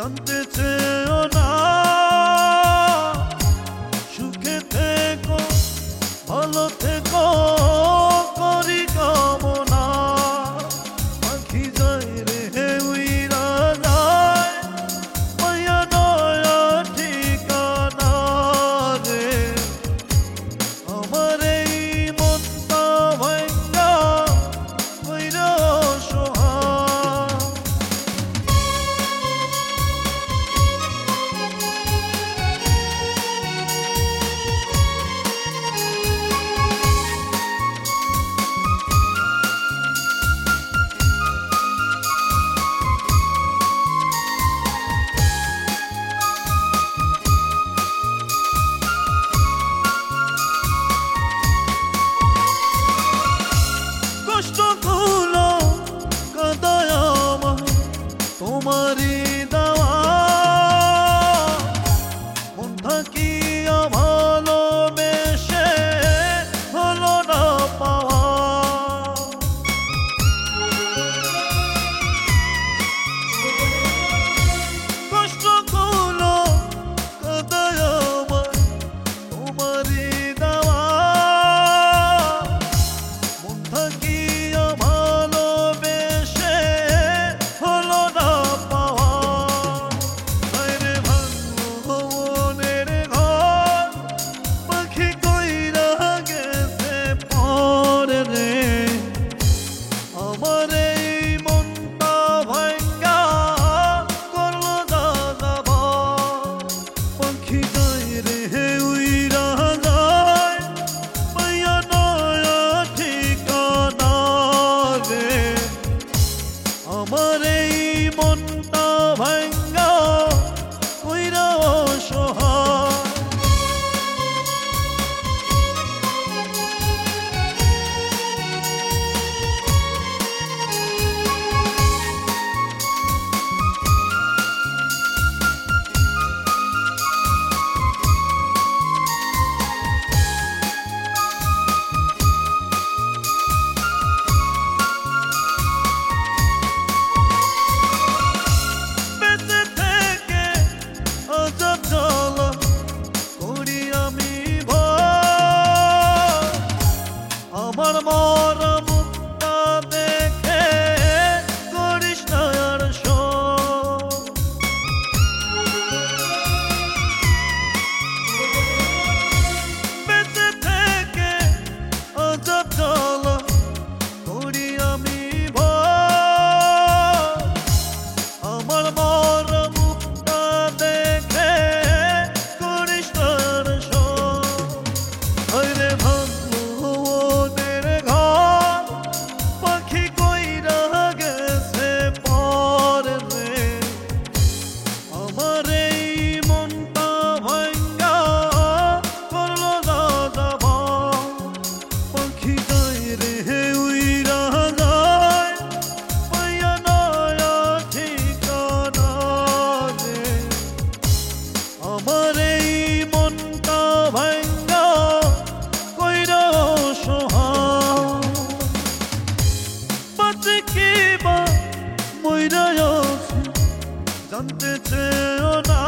জানতে চেয়েও না, সুখে থেকো ভালো থেকো করি কামনা। পাখি যায় রে উইরা যায়, মায়া নয়া ঠিকানা রে। আমার এই মনটা ভাঙ্গা কইরা অসহায়। কষ্টগুলো কাঁদায় আমার তোমারই দেওয়া, মন থাকিয়া ভালোবেসে হলো না পাওয়া। কষ্টগুলো কাঁদায় আমার তোমারই দেওয়া, মন থাকিয়া ভালোবেসে হলো না পাওয়া। বাইরে ভাঙলো মনের ঘর, পাখি কইরা গেছে পরে রে। আমার এই মনটা ভাঙ্গা করলো দাদাবাই। পাখি যায় রে উইরা যায়, মায়া নয়া ঠিকানা রে। আমার এই মনটা ভাঙ্গা কইরা অসহায়। বেঁচে থেকে আজব জ্বালা করি আমি ভয়। আমার মরা মুখটা দেখে করিস না আর শোক। বেঁচে থেকে আজব জ্বালা করি আমি ভয়। আমার মরা মুখটা দেখে করিস না আর শোক। আরে ভাঙলো ওদের ঘর, পাখি কইরা গেছে পরে রে। আমার এই মনটা ভাঙ্গা করলো দাদাবাই। পাখি যায় রে উইরা যায়, মায়া নয়া ঠিকানা রে। আমার এই মনটা ভাঙ্গা কইরা অসহায়। বাঁচে কি বা মইরা আছি জানতে চেয়েও না,